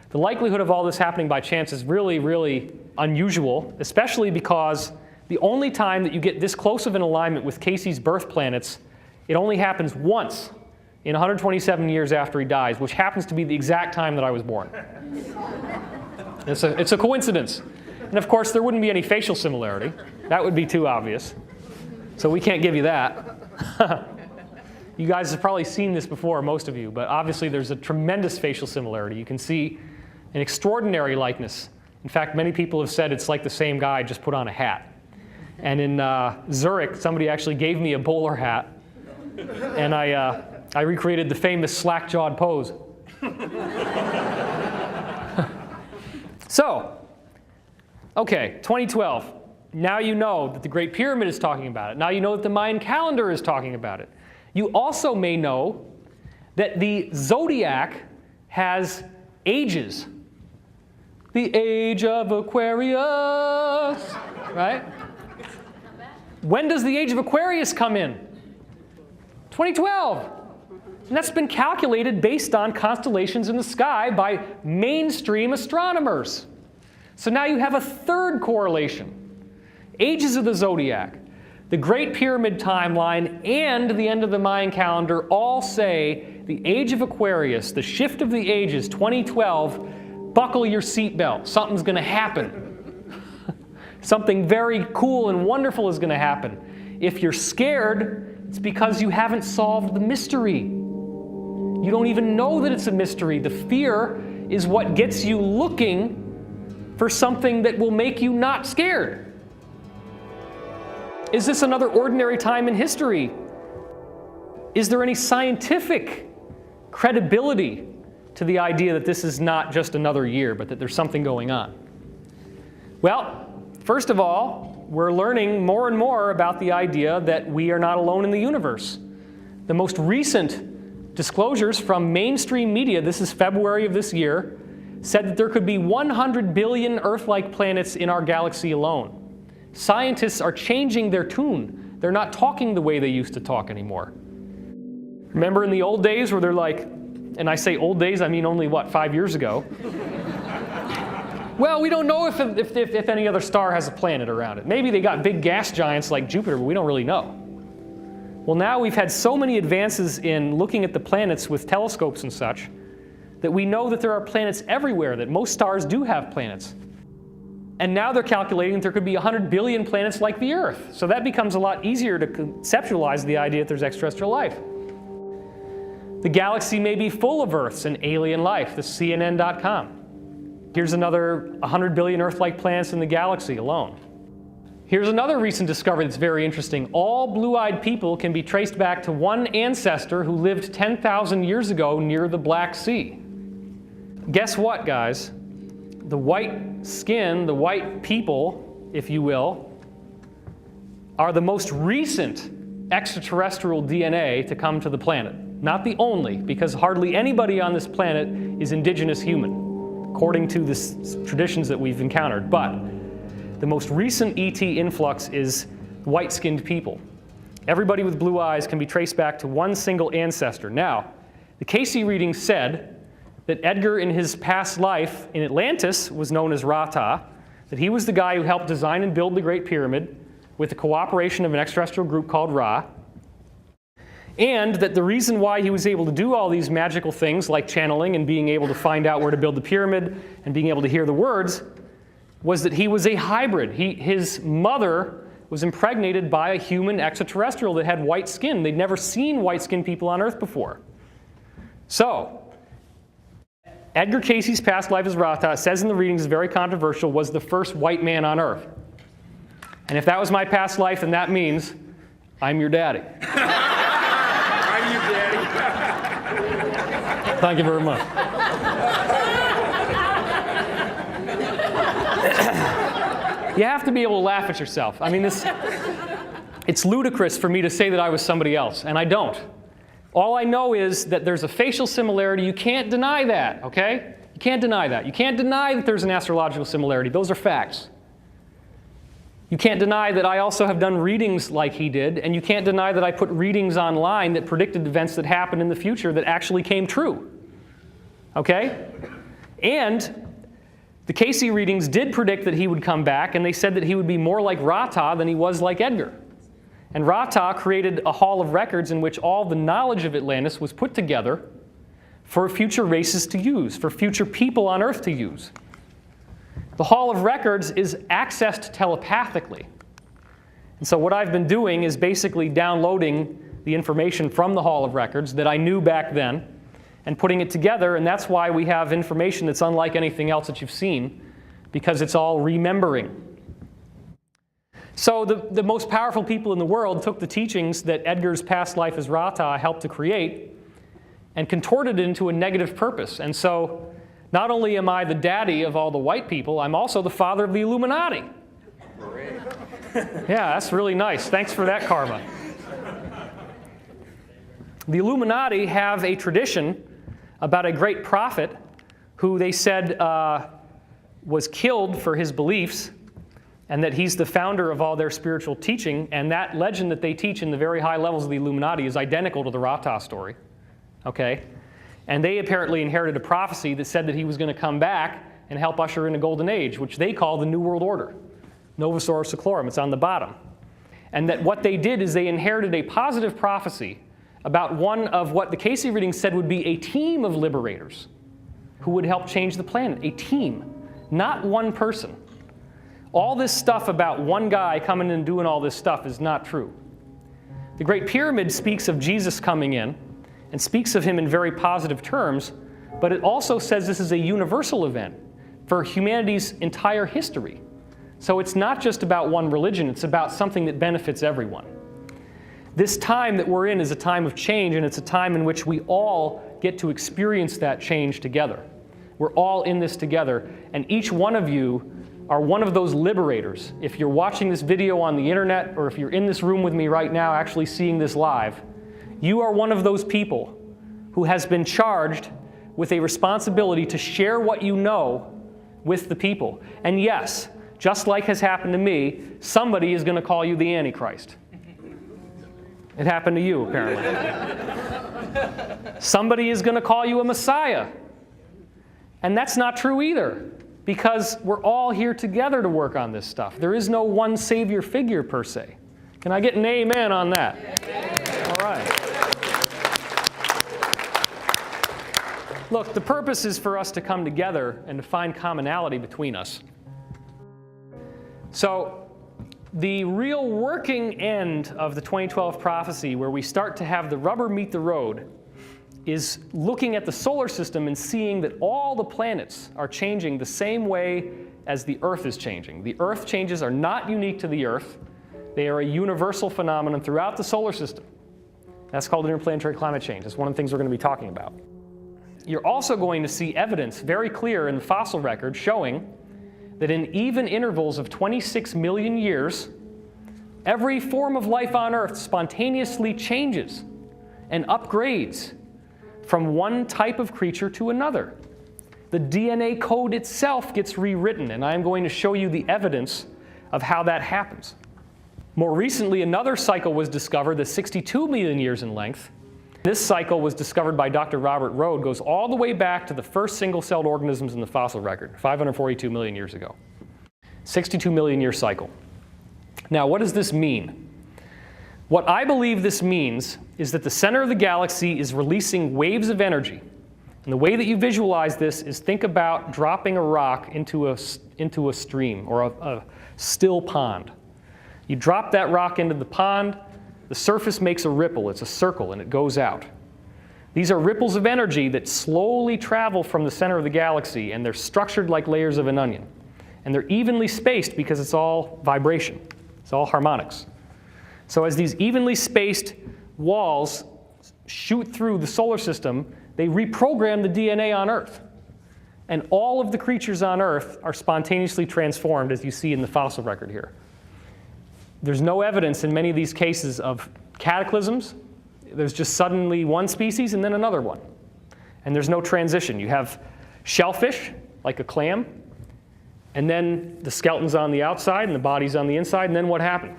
The likelihood of all this happening by chance is really, really unusual, especially because the only time that you get this close of an alignment with Cayce's birth planets, it only happens once in 127 years after he dies, which happens to be the exact time that I was born. It's a coincidence. And of course, there wouldn't be any facial similarity. That would be too obvious. So we can't give you that. You guys have probably seen this before, most of you, but obviously there's a tremendous facial similarity. You can see an extraordinary likeness. In fact, many people have said it's like the same guy, just put on a hat. And in Zurich, somebody actually gave me a bowler hat, and I recreated the famous slack-jawed pose. So, okay, 2012. Now you know that the Great Pyramid is talking about it. Now you know that the Mayan calendar is talking about it. You also may know that the zodiac has ages. The age of Aquarius, right? When does the age of Aquarius come in? 2012. And that's been calculated based on constellations in the sky by mainstream astronomers. So now you have a third correlation. Ages of the zodiac, the Great Pyramid timeline, and the end of the Mayan calendar all say the age of Aquarius, the shift of the ages, 2012, buckle your seatbelt. Something's going to happen. Something very cool and wonderful is going to happen. If you're scared, it's because you haven't solved the mystery. You don't even know that it's a mystery. The fear is what gets you looking for something that will make you not scared. Is this another ordinary time in history? Is there any scientific credibility to the idea that this is not just another year, but that there's something going on? Well, first of all, we're learning more and more about the idea that we are not alone in the universe. The most recent disclosures from mainstream media, this is February of this year, said that there could be 100 billion Earth-like planets in our galaxy alone. Scientists are changing their tune. They're not talking the way they used to talk anymore. Remember in the old days where they're like, and I say old days, I mean only, 5 years ago? Well, we don't know if any other star has a planet around it. Maybe they got big gas giants like Jupiter, but we don't really know. Well, now we've had so many advances in looking at the planets with telescopes and such that we know that there are planets everywhere, that most stars do have planets. And now they're calculating that there could be 100 billion planets like the Earth. So that becomes a lot easier to conceptualize the idea that there's extraterrestrial life. The galaxy may be full of Earths and alien life, this is CNN.com. Here's another 100 billion Earth-like planets in the galaxy alone. Here's another recent discovery that's very interesting. All blue-eyed people can be traced back to one ancestor who lived 10,000 years ago near the Black Sea. Guess what, guys? The white skin, the white people, if you will, are the most recent extraterrestrial DNA to come to the planet. Not the only, because hardly anybody on this planet is indigenous human, according to the traditions that we've encountered. But the most recent ET influx is white-skinned people. Everybody with blue eyes can be traced back to one single ancestor. Now, the Casey reading said that Edgar in his past life in Atlantis was known as Ra-Ta, that he was the guy who helped design and build the Great Pyramid with the cooperation of an extraterrestrial group called Ra, and that the reason why he was able to do all these magical things like channeling and being able to find out where to build the pyramid and being able to hear the words was that he was a hybrid. His mother was impregnated by a human extraterrestrial that had white skin. They'd never seen white-skinned people on Earth before. So, Edgar Casey's past life as Ra-Ta, it says in the readings, is very controversial, was the first white man on Earth. And if that was my past life, then that means I'm your daddy.
I'm your daddy.
Thank you very much. You have to be able to laugh at yourself. I mean, it's ludicrous for me to say that I was somebody else, and I don't. All I know is that there's a facial similarity. You can't deny that, okay? You can't deny that. You can't deny that there's an astrological similarity. Those are facts. You can't deny that I also have done readings like he did, and you can't deny that I put readings online that predicted events that happened in the future that actually came true, okay? And the Casey readings did predict that he would come back, and they said that he would be more like Ra-Ta than he was like Edgar. And Ra-Ta created a hall of records in which all the knowledge of Atlantis was put together for future races to use, for future people on Earth to use. The hall of records is accessed telepathically. And so what I've been doing is basically downloading the information from the hall of records that I knew back then and putting it together, and that's why we have information that's unlike anything else that you've seen, because it's all remembering. So the most powerful people in the world took the teachings that Edgar's past life as Rata helped to create and contorted it into a negative purpose. And so not only am I the daddy of all the white people, I'm also the father of the Illuminati. Yeah, that's really nice. Thanks for that, karma. The Illuminati have a tradition about a great prophet who they said was killed for his beliefs, and that he's the founder of all their spiritual teaching, and that legend that they teach in the very high levels of the Illuminati is identical to the Rata story. Okay? And they apparently inherited a prophecy that said that he was going to come back and help usher in a golden age, which they call the New World Order. Novus Ordo Seclorum, it's on the bottom. And that what they did is they inherited a positive prophecy about one of what the Casey reading said would be a team of liberators who would help change the planet. A team, not one person. All this stuff about one guy coming in and doing all this stuff is not true. The Great Pyramid speaks of Jesus coming in and speaks of him in very positive terms, but it also says this is a universal event for humanity's entire history. So it's not just about one religion, it's about something that benefits everyone. This time that we're in is a time of change, and it's a time in which we all get to experience that change together. We're all in this together, and each one of you are one of those liberators. If you're watching this video on the internet, or if you're in this room with me right now actually seeing this live, you are one of those people who has been charged with a responsibility to share what you know with the people. And yes, just like has happened to me, somebody is going to call you the Antichrist. It happened to you, apparently. Somebody is going to call you a Messiah. And that's not true either, because we're all here together to work on this stuff. There is no one savior figure per se. Can I get an amen on that? All right. Look, the purpose is for us to come together and to find commonality between us. So the real working end of the 2012 prophecy, where we start to have the rubber meet the road, is looking at the solar system and seeing that all the planets are changing the same way as the Earth is changing. The Earth changes are not unique to the Earth. They are a universal phenomenon throughout the solar system. That's called interplanetary climate change. That's one of the things we're going to be talking about. You're also going to see evidence very clear in the fossil record showing that in even intervals of 26 million years, every form of life on Earth spontaneously changes and upgrades from one type of creature to another. The DNA code itself gets rewritten, and I'm going to show you the evidence of how that happens. More recently, another cycle was discovered that's 62 million years in length. This cycle was discovered by Dr. Robert Rode, goes all the way back to the first single-celled organisms in the fossil record, 542 million years ago. 62 million year cycle. Now, what does this mean? What I believe this means is that the center of the galaxy is releasing waves of energy. And the way that you visualize this is think about dropping a rock into a stream or a still pond. You drop that rock into the pond, the surface makes a ripple. It's a circle, and it goes out. These are ripples of energy that slowly travel from the center of the galaxy, and they're structured like layers of an onion. And they're evenly spaced because it's all vibration. It's all harmonics. So as these evenly spaced walls shoot through the solar system, they reprogram the DNA on Earth. And all of the creatures on Earth are spontaneously transformed, as you see in the fossil record here. There's no evidence in many of these cases of cataclysms. There's just suddenly one species and then another one. And there's no transition. You have shellfish, like a clam, and then the skeleton's on the outside and the body's on the inside, and then what happened?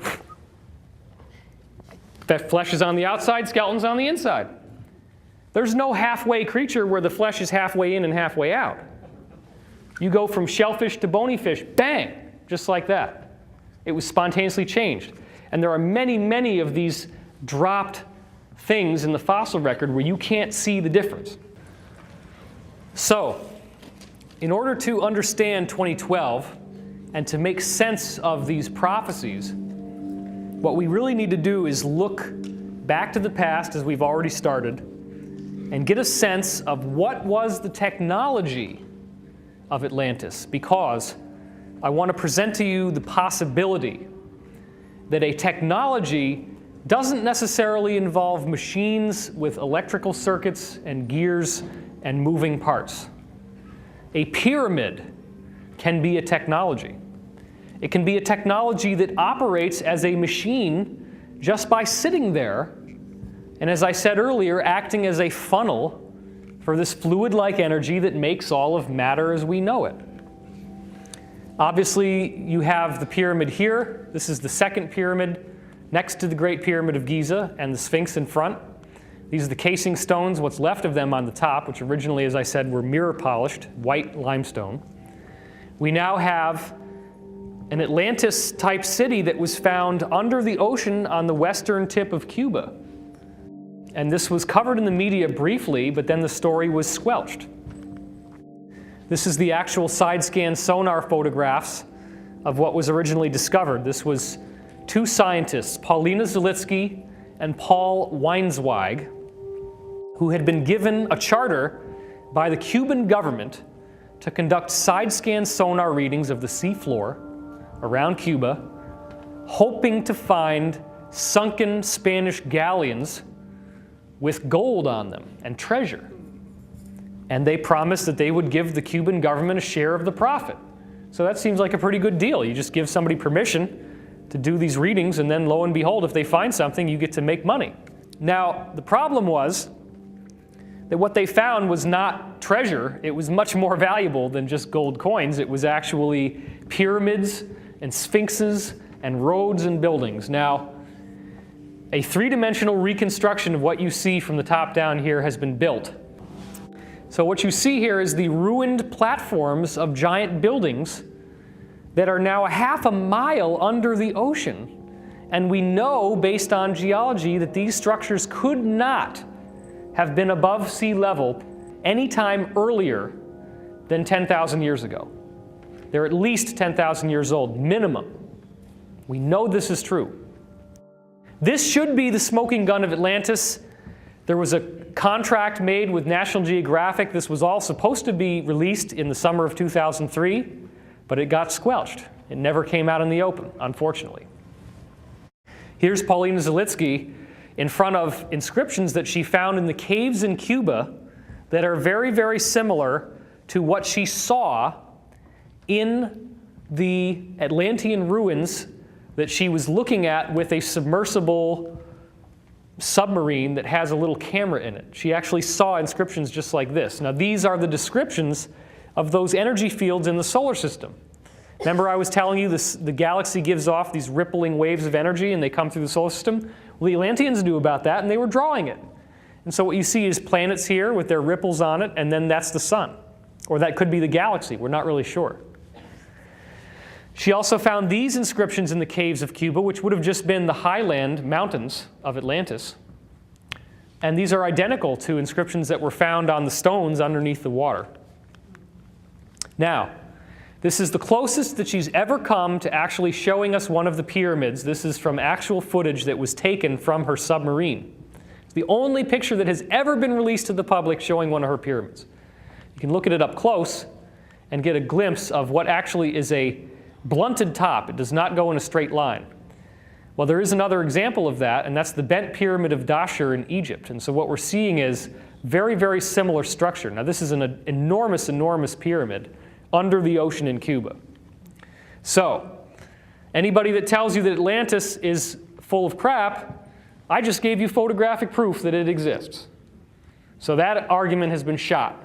That flesh is on the outside, skeleton's on the inside. There's no halfway creature where the flesh is halfway in and halfway out. You go from shellfish to bony fish, bang, just like that. It was spontaneously changed. And there are many, many of these dropped things in the fossil record where you can't see the difference. So, in order to understand 2012 and to make sense of these prophecies, what we really need to do is look back to the past, as we've already started, and get a sense of what was the technology of Atlantis, because I want to present to you the possibility that a technology doesn't necessarily involve machines with electrical circuits and gears and moving parts. A pyramid can be a technology. It can be a technology that operates as a machine just by sitting there, and as I said earlier, acting as a funnel for this fluid-like energy that makes all of matter as we know it. Obviously, you have the pyramid here. This is the second pyramid next to the Great Pyramid of Giza and the Sphinx in front. These are the casing stones, what's left of them on the top, which originally, as I said, were mirror-polished, white limestone. We now have an Atlantis-type city that was found under the ocean on the western tip of Cuba. And this was covered in the media briefly, but then the story was squelched. This is the actual side-scan sonar photographs of what was originally discovered. This was two scientists, Paulina Zalitsky and Paul Weinzweig, who had been given a charter by the Cuban government to conduct side-scan sonar readings of the seafloor around Cuba, hoping to find sunken Spanish galleons with gold on them and treasure. And they promised that they would give the Cuban government a share of the profit. So that seems like a pretty good deal. You just give somebody permission to do these readings, and then lo and behold, if they find something, you get to make money. Now, the problem was that what they found was not treasure. It was much more valuable than just gold coins. It was actually pyramids and sphinxes and roads and buildings. Now, a three-dimensional reconstruction of what you see from the top down here has been built. So what you see here is the ruined platforms of giant buildings that are now a half a mile under the ocean. And we know, based on geology, that these structures could not have been above sea level any time earlier than 10,000 years ago. They're at least 10,000 years old, minimum. We know this is true. This should be the smoking gun of Atlantis. There was a contract made with National Geographic. This was all supposed to be released in the summer of 2003, but it got squelched. It never came out in the open, unfortunately. Here's Paulina Zalitsky in front of inscriptions that she found in the caves in Cuba that are very, very similar to what she saw in the Atlantean ruins that she was looking at with a submersible submarine that has a little camera in it. She actually saw inscriptions just like this. Now, these are the descriptions of those energy fields in the solar system. Remember I was telling you the galaxy gives off these rippling waves of energy and they come through the solar system? Well, the Atlanteans knew about that and they were drawing it. And so what you see is planets here with their ripples on it, and then that's the sun. Or that could be the galaxy. We're not really sure. She also found these inscriptions in the caves of Cuba, which would have just been the highland mountains of Atlantis. And these are identical to inscriptions that were found on the stones underneath the water. Now, this is the closest that she's ever come to actually showing us one of the pyramids. This is from actual footage that was taken from her submarine. It's the only picture that has ever been released to the public showing one of her pyramids. You can look at it up close and get a glimpse of what actually is a blunted top. It does not go in a straight line. Well, there is another example of that, and that's the bent pyramid of Dashur in Egypt. And so what we're seeing is very, very similar structure. Now, this is an enormous, enormous pyramid under the ocean in Cuba. So, anybody that tells you that Atlantis is full of crap, I just gave you photographic proof that it exists. So that argument has been shot.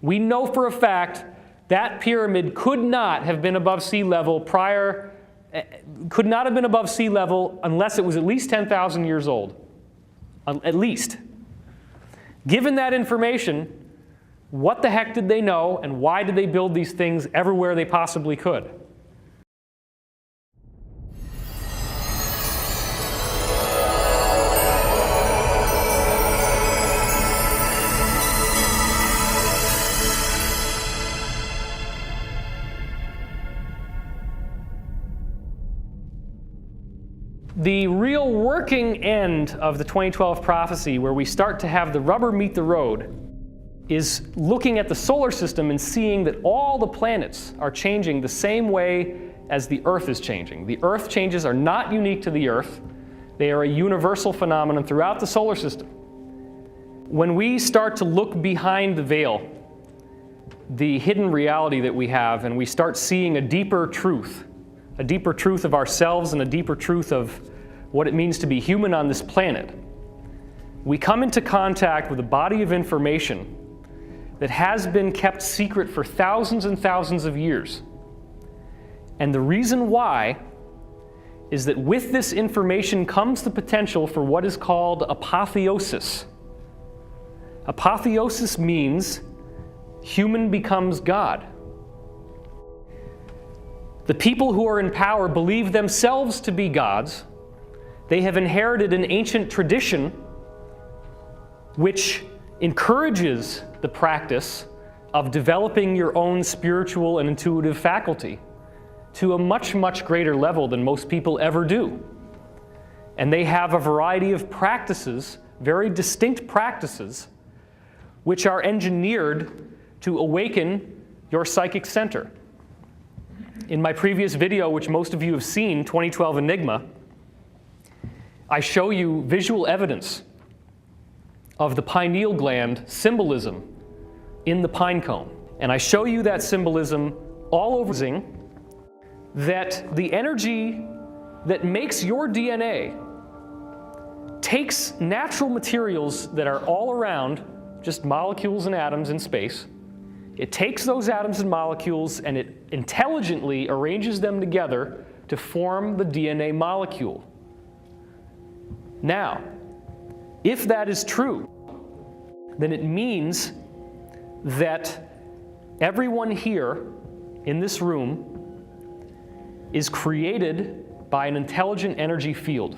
We know for a fact that pyramid could not have been above sea level could not have been above sea level unless it was at least 10,000 years old. At least. Given that information, what the heck did they know, and why did they build these things everywhere they possibly could? The real working end of the 2012 prophecy, where we start to have the rubber meet the road, is looking at the solar system and seeing that all the planets are changing the same way as the Earth is changing. The Earth changes are not unique to the Earth. They are a universal phenomenon throughout the solar system. When we start to look behind the veil, the hidden reality that we have, and we start seeing a deeper truth of ourselves and a deeper truth of what it means to be human on this planet, we come into contact with a body of information that has been kept secret for thousands and thousands of years. And the reason why is that with this information comes the potential for what is called apotheosis. Apotheosis means human becomes God. The people who are in power believe themselves to be gods. They have inherited an ancient tradition which encourages the practice of developing your own spiritual and intuitive faculty to a much, much greater level than most people ever do. And they have a variety of practices, very distinct practices, which are engineered to awaken your psychic center. In my previous video, which most of you have seen, 2012 Enigma, I show you visual evidence of the pineal gland symbolism in the pine cone. And I show you that symbolism all over that the energy that makes your DNA takes natural materials that are all around, just molecules and atoms in space. It takes those atoms and molecules and it intelligently arranges them together to form the DNA molecule. Now, if that is true, then it means that everyone here in this room is created by an intelligent energy field.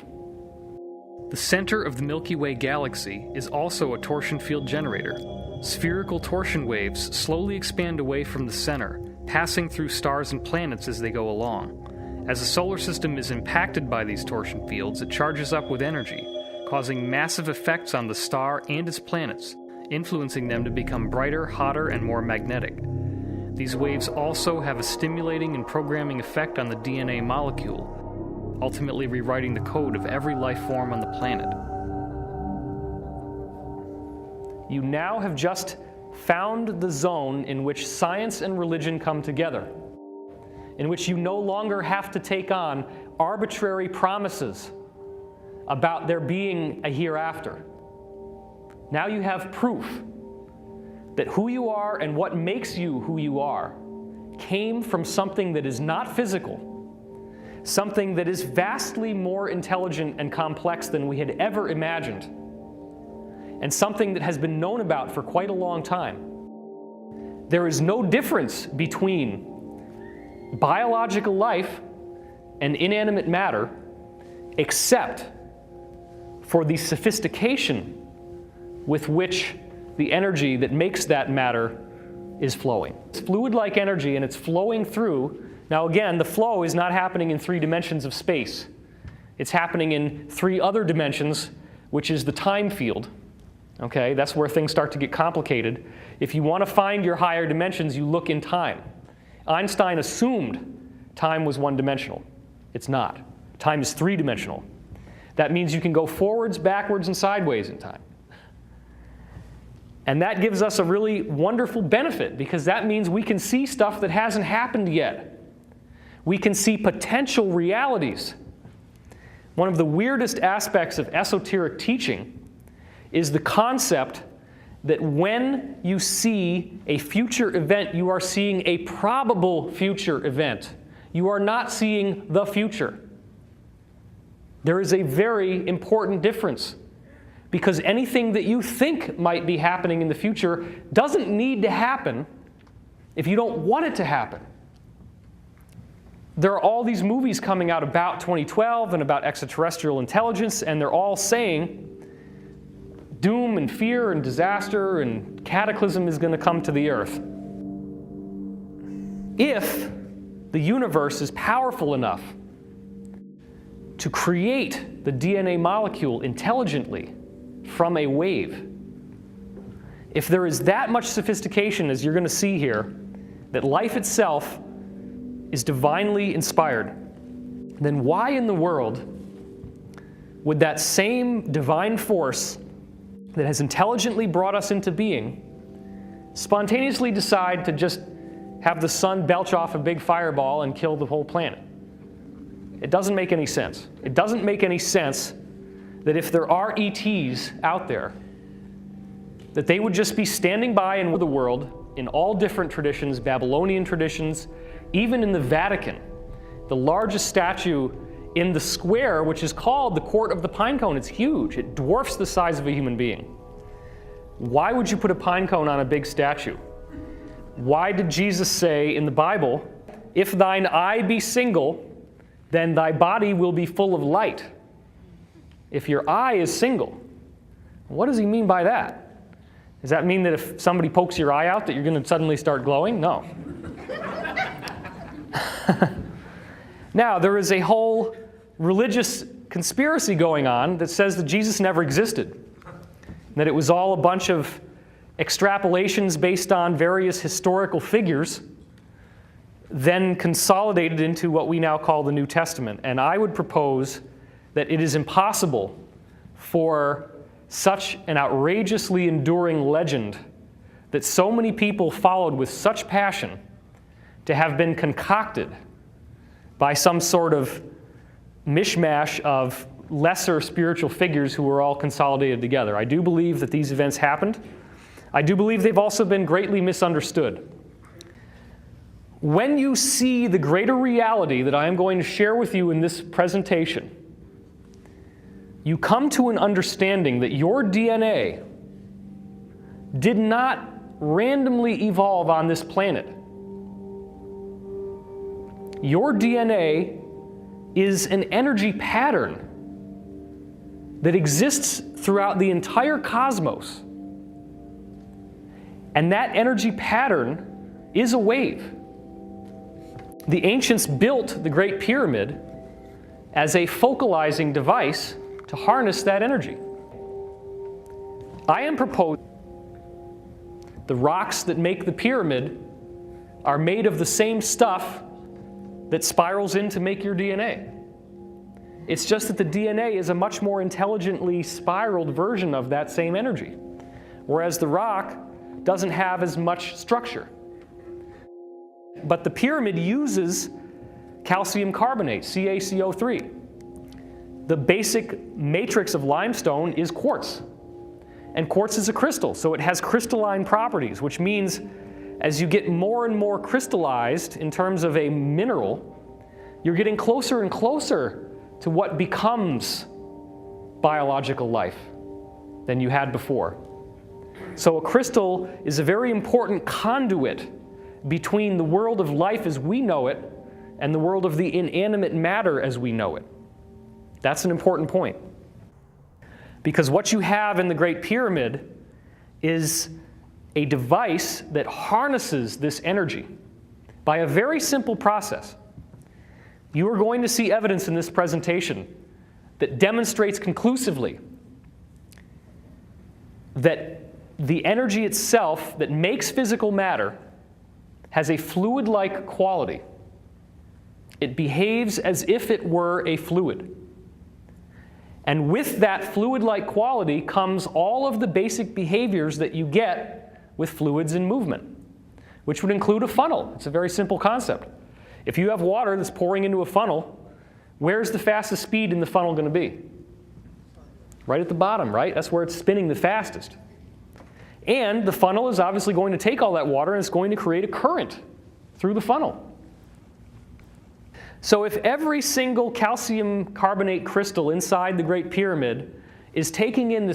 The center of the Milky Way galaxy is also a torsion field generator. Spherical torsion waves slowly expand away from the center, passing through stars and planets as they go along. As the solar system is impacted by these torsion fields, it charges up with energy, causing massive effects on the star and its planets, influencing them to become brighter, hotter, and more magnetic. These waves also have a stimulating and programming effect on the DNA molecule, ultimately rewriting the code of every life form on the planet. You now have just found the zone in which science and religion come together, in which you no longer have to take on arbitrary promises about there being a hereafter. Now you have proof that who you are and what makes you who you are came from something that is not physical, something that is vastly more intelligent and complex than we had ever imagined, and something that has been known about for quite a long time. There is no difference between biological life and inanimate matter except for the sophistication with which the energy that makes that matter is flowing. It's fluid-like energy and it's flowing through. Now again, the flow is not happening in 3 dimensions of space. It's happening in 3 other dimensions, which is the time field. Okay, that's where things start to get complicated. If you want to find your higher dimensions, you look in time. Einstein assumed time was 1-dimensional. It's not. Time is 3-dimensional. That means you can go forwards, backwards, and sideways in time. And that gives us a really wonderful benefit because that means we can see stuff that hasn't happened yet. We can see potential realities. One of the weirdest aspects of esoteric teaching is the concept that when you see a future event, you are seeing a probable future event. You are not seeing the future. There is a very important difference because anything that you think might be happening in the future doesn't need to happen if you don't want it to happen. There are all these movies coming out about 2012 and about extraterrestrial intelligence, and they're all saying doom and fear and disaster and cataclysm is going to come to the earth. If the universe is powerful enough to create the DNA molecule intelligently from a wave. If there is that much sophistication, as you're going to see here, that life itself is divinely inspired, then why in the world would that same divine force that has intelligently brought us into being spontaneously decide to just have the sun belch off a big fireball and kill the whole planet? It doesn't make any sense. It doesn't make any sense that if there are ETs out there, that they would just be standing by in the world in all different traditions, Babylonian traditions, even in the Vatican, the largest statue in the square, which is called the Court of the Pine Cone. It's huge. It dwarfs the size of a human being. Why would you put a pine cone on a big statue? Why did Jesus say in the Bible, "If thine eye be single, then thy body will be full of light"? If your eye is single, what does he mean by that? Does that mean that if somebody pokes your eye out that you're going to suddenly start glowing? No. Now, there is a whole religious conspiracy going on that says that Jesus never existed, that it was all a bunch of extrapolations based on various historical figures, then consolidated into what we now call the New Testament. And I would propose that it is impossible for such an outrageously enduring legend that so many people followed with such passion to have been concocted by some sort of mishmash of lesser spiritual figures who were all consolidated together. I do believe that these events happened. I do believe they've also been greatly misunderstood. When you see the greater reality that I am going to share with you in this presentation, you come to an understanding that your DNA did not randomly evolve on this planet. Your DNA is an energy pattern that exists throughout the entire cosmos. And that energy pattern is a wave. The ancients built the Great Pyramid as a focalizing device to harness that energy. I am proposing the rocks that make the pyramid are made of the same stuff that spirals in to make your DNA. It's just that the DNA is a much more intelligently spiraled version of that same energy, whereas the rock doesn't have as much structure. But the pyramid uses calcium carbonate, CaCO3. The basic matrix of limestone is quartz. And quartz is a crystal, so it has crystalline properties, which means as you get more and more crystallized in terms of a mineral, you're getting closer and closer to what becomes biological life than you had before. So a crystal is a very important conduit between the world of life as we know it and the world of the inanimate matter as we know it. That's an important point. Because what you have in the Great Pyramid is a device that harnesses this energy by a very simple process. You are going to see evidence in this presentation that demonstrates conclusively that the energy itself that makes physical matter has a fluid-like quality. It behaves as if it were a fluid. And with that fluid-like quality comes all of the basic behaviors that you get with fluids in movement, which would include a funnel. It's a very simple concept. If you have water that's pouring into a funnel, where's the fastest speed in the funnel going to be? Right at the bottom, right? That's where it's spinning the fastest. And the funnel is obviously going to take all that water and it's going to create a current through the funnel. So if every single calcium carbonate crystal inside the Great Pyramid is taking in the